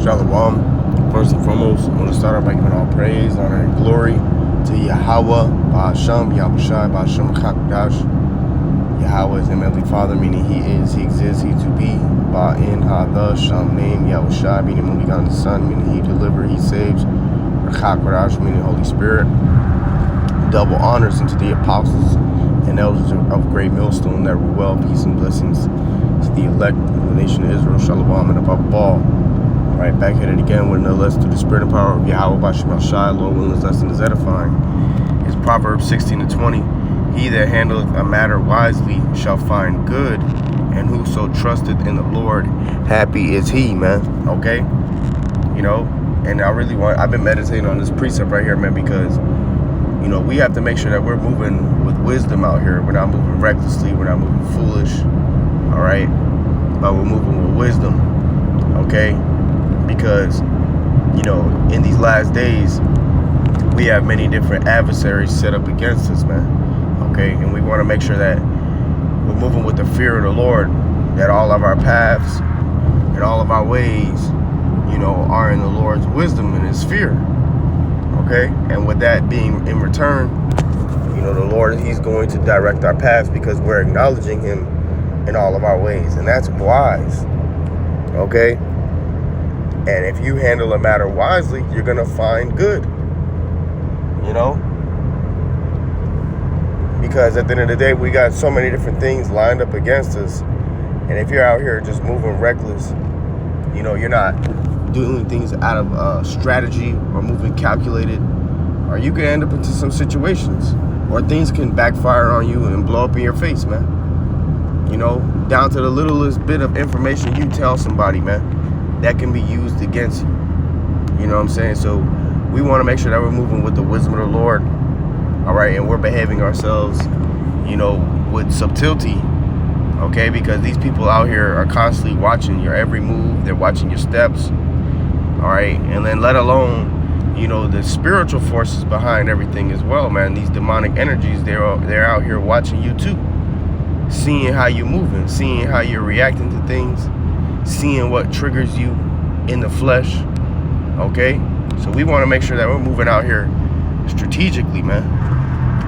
Shalom. First and foremost, I want to start off by giving all praise, honor, and glory to Yahweh, Ba'Hashem, Yahushai, Ba'Hashem, Chakdash. Yahweh is the Heavenly Father, meaning He is, He exists, He to be. Ba'in, Ha-The, Shem, name, Yahushai, meaning only God the Son, meaning He delivers, He saves. Chakdash, meaning Holy Spirit. Double honors unto the apostles and elders of great millstone that rule well, peace and blessings to the elect of the nation of Israel, Shalom, and above all. Right, back at it again with another lesson through the spirit and power of Yahweh Ba'Shem Shai. Lord willing, this lesson is edifying. It's Proverbs 16:20. He that handleth a matter wisely shall find good, and whoso trusteth in the Lord, happy is he, man. Okay? You know, and I've been meditating on this precept right here, man, because, you know, we have to make sure that we're moving with wisdom out here. We're not moving recklessly. We're not moving foolish. All right? But we're moving with wisdom. Okay? Because, you know, in these last days, we have many different adversaries set up against us, man. Okay? And we want to make sure that we're moving with the fear of the Lord, that all of our paths and all of our ways, you know, are in the Lord's wisdom and His fear. Okay? And with that being in return, you know, the Lord, He's going to direct our paths because we're acknowledging Him in all of our ways. And that's wise. Okay? And if you handle a matter wisely, you're going to find good. You know? Because at the end of the day, we got so many different things lined up against us. And if you're out here just moving reckless, you know, you're not doing things out of strategy or moving calculated, or you can end up into some situations or things can backfire on you and blow up in your face, man. You know, down to the littlest bit of information you tell somebody, man, that can be used against you. You know what I'm saying? So we want to make sure that we're moving with the wisdom of the Lord. All right. And we're behaving ourselves, you know, with subtlety. Okay. Because these people out here are constantly watching your every move. They're watching your steps. All right. And then let alone, you know, the spiritual forces behind everything as well, man. These demonic energies, they're out here watching you too. Seeing how you're moving, seeing how you're reacting to things, seeing what triggers you in the flesh. Okay? So we want to make sure that we're moving out here strategically, man.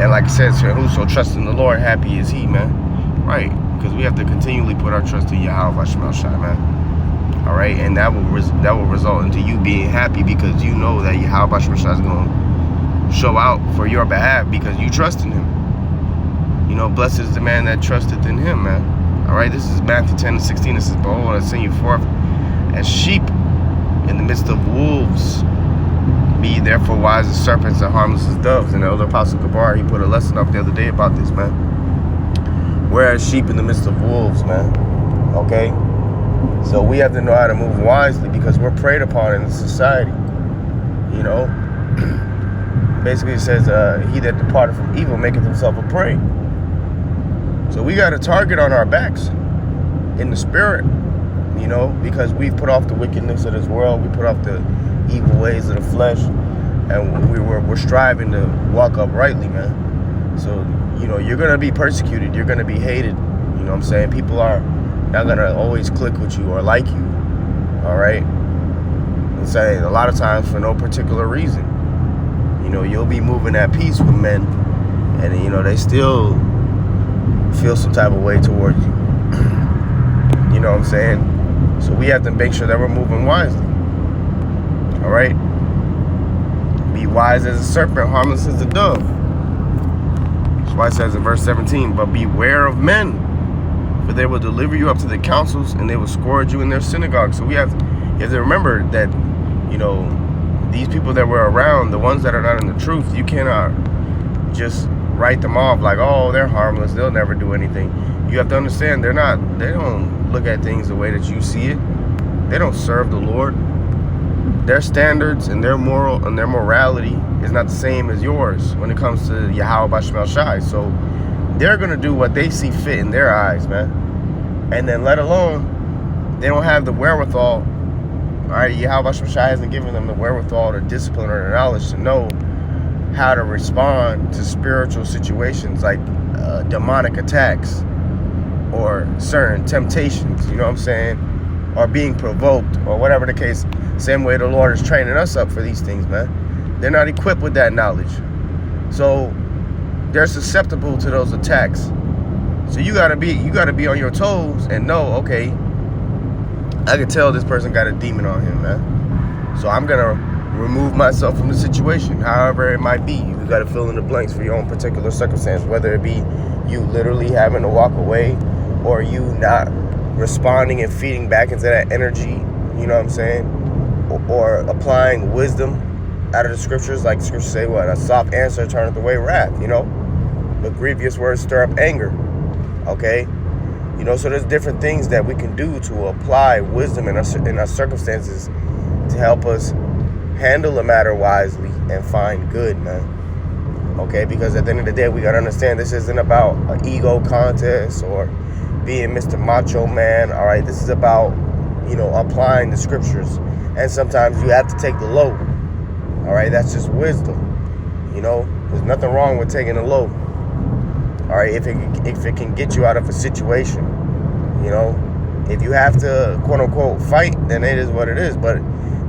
And like I said, whoso trusts in the Lord, happy is he, man. Right? Because we have to continually put our trust in Yahweh Ba'Shem Shai, man. All right? And that will result into you being happy because you know that Yahweh Ba'Shem Shai is going to show out for your behalf because you trust in him. You know, blessed is the man that trusteth in him, man. All right, this is Matthew 10:16. It says, behold, I send you forth as sheep in the midst of wolves. Be ye therefore wise as serpents and harmless as doves. And the elder apostle Gabar, he put a lesson up the other day about this, man. We're as sheep in the midst of wolves, man. Okay? So we have to know how to move wisely because we're preyed upon in society. You know? Basically it says, he that departed from evil maketh himself a prey. So we got a target on our backs in the spirit, you know, because we've put off the wickedness of this world. We put off the evil ways of the flesh, and we're striving to walk uprightly, man. So, you know, you're going to be persecuted. You're going to be hated. You know what I'm saying? People are not going to always click with you or like you. All right? And say a lot of times for no particular reason. You know, you'll be moving at peace with men, and, you know, they still feel some type of way towards you. You know what I'm saying? So we have to make sure that we're moving wisely. All right? Be wise as a serpent, harmless as a dove. That's why it says in verse 17, but beware of men, for they will deliver you up to the councils, and they will scourge you in their synagogues. So you have to remember that, you know, these people that we're around, the ones that are not in the truth, you cannot just write them off like, oh, they're harmless, they'll never do anything. You have to understand they don't look at things the way that you see it. They don't serve the Lord. Their standards and their moral and their morality is not the same as yours when it comes to Yahweh Ba'Shem Shai. So they're gonna do what they see fit in their eyes, man. And then let alone they don't have the wherewithal. All right, Yahweh Ba'Shem Shai hasn't given them the wherewithal, the discipline, or the knowledge to know how to respond to spiritual situations like demonic attacks or certain temptations, you know what I'm saying? or being provoked, or whatever the case. Same way the Lord is training us up for these things, man. They're not equipped with that knowledge. So they're susceptible to those attacks. So you gotta be on your toes and know, okay, I can tell this person got a demon on him, man. So I'm gonna remove myself from the situation, however it might be. You gotta fill in the blanks for your own particular circumstance, whether it be you literally having to walk away, or you not responding and feeding back into that energy, you know what I'm saying? Or applying wisdom out of the scriptures, like the scriptures say, what? A soft answer turneth away wrath, you know? But grievous words stir up anger, okay? You know, so there's different things that we can do to apply wisdom in our circumstances to help us handle the matter wisely and find good, man. Okay, because at the end of the day, we got to understand this isn't about an ego contest or being Mr. Macho Man, all right? This is about, you know, applying the scriptures. And sometimes you have to take the low, all right? That's just wisdom, you know? There's nothing wrong with taking the low, all right? If it can get you out of a situation, you know? If you have to, quote unquote, fight, then it is what it is. But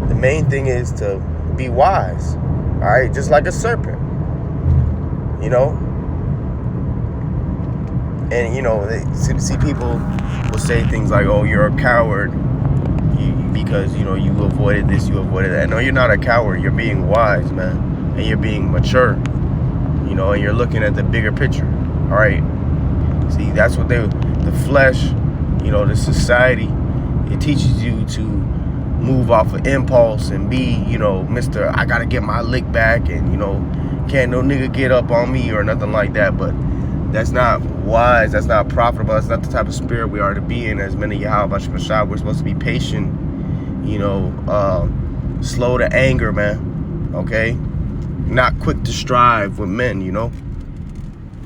the main thing is to be wise, all right? Just like a serpent, you know? And, you know, see people will say things like, oh, you're a coward because, you know, you avoided this, you avoided that. No, you're not a coward. You're being wise, man. And you're being mature, you know, and you're looking at the bigger picture, all right? See, that's what the flesh, you know, the society, it teaches you to move off of impulse and be, you know, Mr. I gotta get my lick back, and, you know, can't no nigga get up on me or nothing like that. But that's not wise. That's not profitable. That's not the type of spirit we are to be in. As many Yahweh Shemashah, we're supposed to be patient, you know, slow to anger, man. Okay? Not quick to strive with men, you know?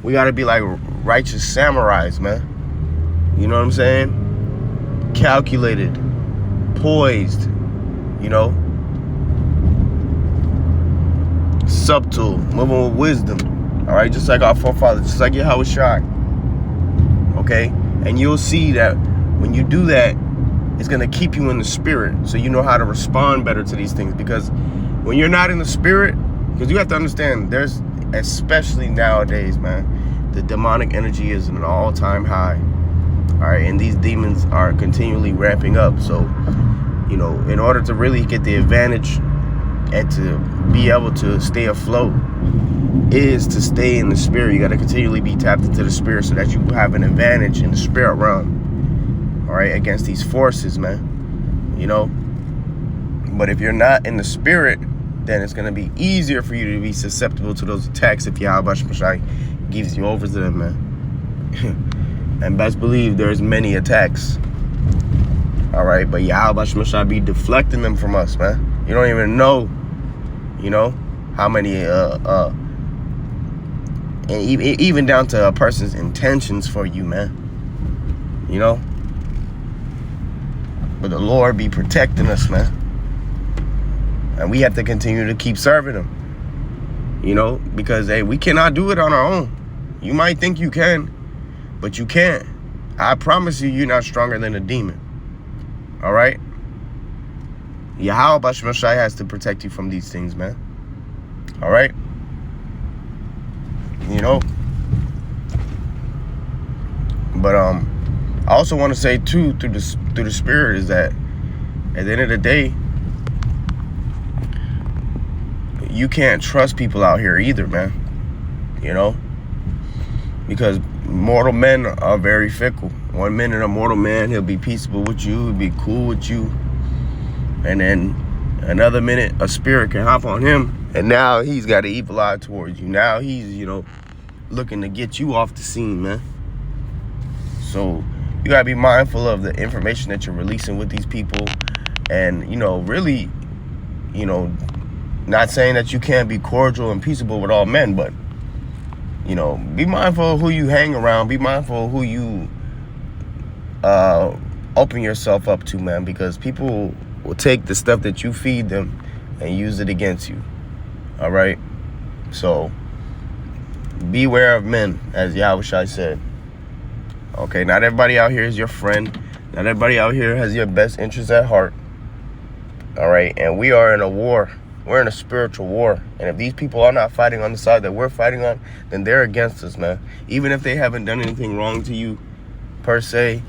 We got to be like righteous samurais, man. You know what I'm saying? Calculated, poised, you know? Subtle, moving with wisdom. All right, just like our forefathers, just like Yahweh Shai. Okay? And you'll see that when you do that, it's going to keep you in the spirit, so you know how to respond better to these things. Because when you're not in the spirit, because you have to understand, there's, especially nowadays, man, the demonic energy is an all-time high. All right, and these demons are continually ramping up. So, you know, in order to really get the advantage and to be able to stay afloat, is to stay in the spirit. You got to continually be tapped into the spirit so that you have an advantage in the spirit realm, all right, against these forces, man, you know. But if you're not in the spirit, then it's going to be easier for you to be susceptible to those attacks if Yahweh Shemashah gives you over to them, man. And best believe there's many attacks, all right, but Yahweh Shemashah be deflecting them from us, man. You don't even know, you know, how many and even down to a person's intentions for you, man. You know? But the Lord be protecting us, man. And we have to continue to keep serving him. You know? Because, hey, we cannot do it on our own. You might think you can, but you can't. I promise you, you're not stronger than a demon. All right? Yahweh Shemashah has to protect you from these things, man. All right? You know? But I also want to say too, through the spirit, is that at the end of the day, you can't trust people out here either, man. You know? Because mortal men are very fickle. 1 minute a mortal man, he'll be peaceable with you, he'll be cool with you. And then another minute, a spirit can hop on him, and now he's got an evil eye towards you. Now he's, you know, looking to get you off the scene, man. So you gotta be mindful of the information that you're releasing with these people. And, you know, really, you know, not saying that you can't be cordial and peaceable with all men, but, you know, be mindful of who you hang around. Be mindful of who you open yourself up to, man, because people will take the stuff that you feed them and use it against you. All right? So beware of men, as Yahweh Shai said. Okay, not everybody out here is your friend. Not everybody out here has your best interest at heart. All right. And we are in a war. We're in a spiritual war. And if these people are not fighting on the side that we're fighting on, then they're against us, man. Even if they haven't done anything wrong to you, per se.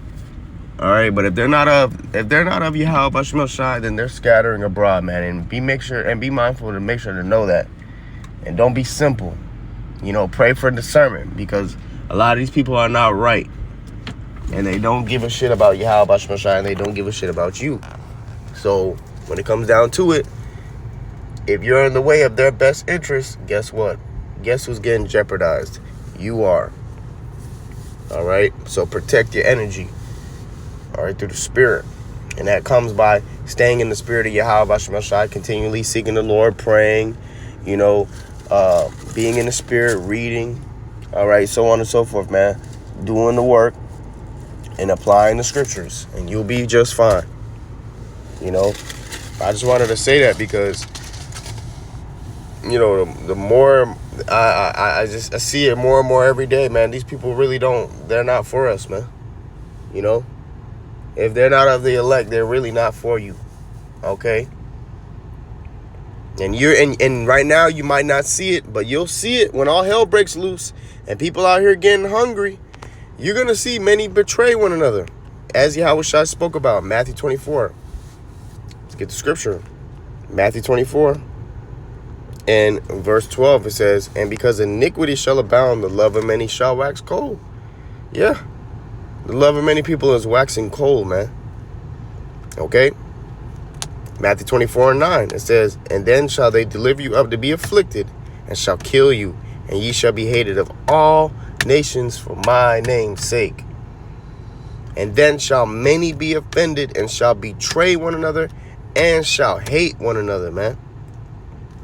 All right. But if they're not of Yahweh Bashmel Shai, then they're scattering abroad, man. And be mindful to make sure to know that. And don't be simple. You know, pray for discernment, because a lot of these people are not right. And they don't give a shit about Yahweh Bashmel Shai, and they don't give a shit about you. So when it comes down to it, if you're in the way of their best interest, guess what? Guess who's getting jeopardized? You are. All right? So protect your energy. All right? Through the spirit. And that comes by staying in the spirit of Yahweh Bashmel Shai, continually seeking the Lord, praying, you know, being in the spirit, reading, all right, so on and so forth, man. Doing the work and applying the scriptures, and you'll be just fine. You know, I just wanted to say that because, you know, the more I see it more and more every day, man. These people really they're not for us, man. You know, if they're not of the elect, they're really not for you. Okay. And right now you might not see it, but you'll see it when all hell breaks loose and people out here getting hungry. You're going to see many betray one another, as Yahweh Shai spoke about, Matthew 24. Let's get the scripture. Matthew 24 and verse 12, it says, and because iniquity shall abound, the love of many shall wax cold. Yeah, the love of many people is waxing cold, man. Okay. Matthew 24 and 9, it says, and then shall they deliver you up to be afflicted, and shall kill you, and ye shall be hated of all nations for my name's sake. And then shall many be offended, and shall betray one another, and shall hate one another, man.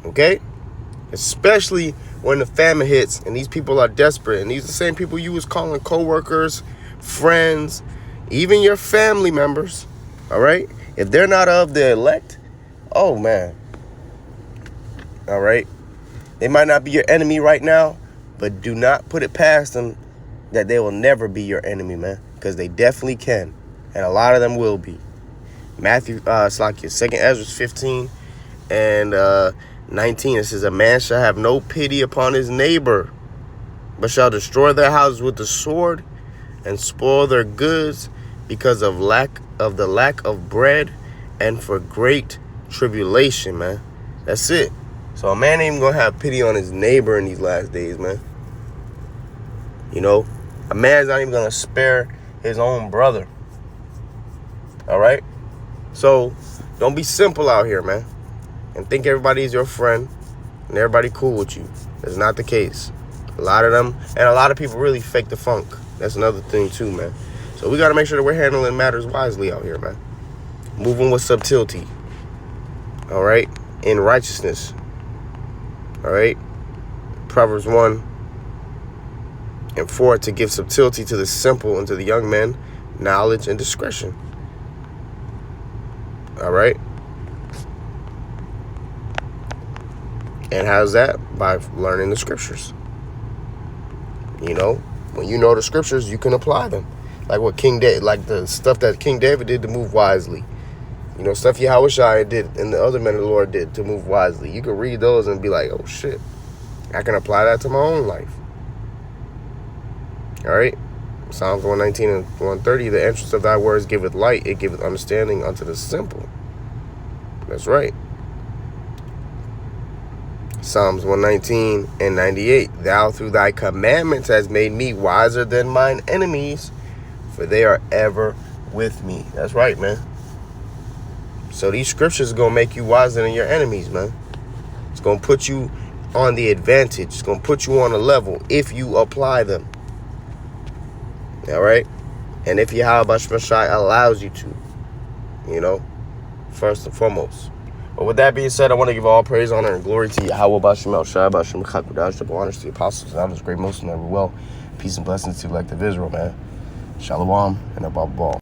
Okay? Especially when the famine hits, and these people are desperate, and these are the same people you was calling co-workers, friends, even your family members, all right? If they're not of the elect, oh, man. All right? They might not be your enemy right now, but do not put it past them that they will never be your enemy, man, because they definitely can, and a lot of them will be. It's like 2nd Ezra 15 and 19, it says, a man shall have no pity upon his neighbor, but shall destroy their houses with the sword and spoil their goods because of the lack of bread and for great tribulation, man. That's it. So a man ain't even gonna have pity on his neighbor in these last days, man. You know, a man's not even gonna spare his own brother. All right? So don't be simple out here, man, and think everybody's your friend and everybody cool with you. That's not the case. A lot of them, and a lot of people really fake the funk. That's another thing too, man. So we got to make sure that we're handling matters wisely out here, man. Moving with subtlety. All right? In righteousness. All right? Proverbs 1 and 4, to give subtlety to the simple and to the young men, knowledge and discretion. All right? And how's that? By learning the scriptures. You know, when you know the scriptures, you can apply them. Like what like the stuff that King David did to move wisely. You know, stuff Yahweh Shai did and the other men of the Lord did to move wisely. You can read those and be like, oh shit, I can apply that to my own life. All right? Psalms 119 and 130, the entrance of thy words giveth light, it giveth understanding unto the simple. That's right. Psalms 119 and 98, thou through thy commandments hast made me wiser than mine enemies, for they are ever with me. That's right, man. So these scriptures are going to make you wiser than your enemies, man. It's going to put you on the advantage. It's going to put you on a level if you apply them. All right? And if Yahweh Bashmel Shai allows you to, you know, first and foremost. But with that being said, I want to give all praise, honor, and glory to Yahweh Bashmel Shai, Bashmel Chakudash, double honors to the apostles, and honors, great most, and ever well. Peace and blessings to the elect of Israel, man. Shalom and above all.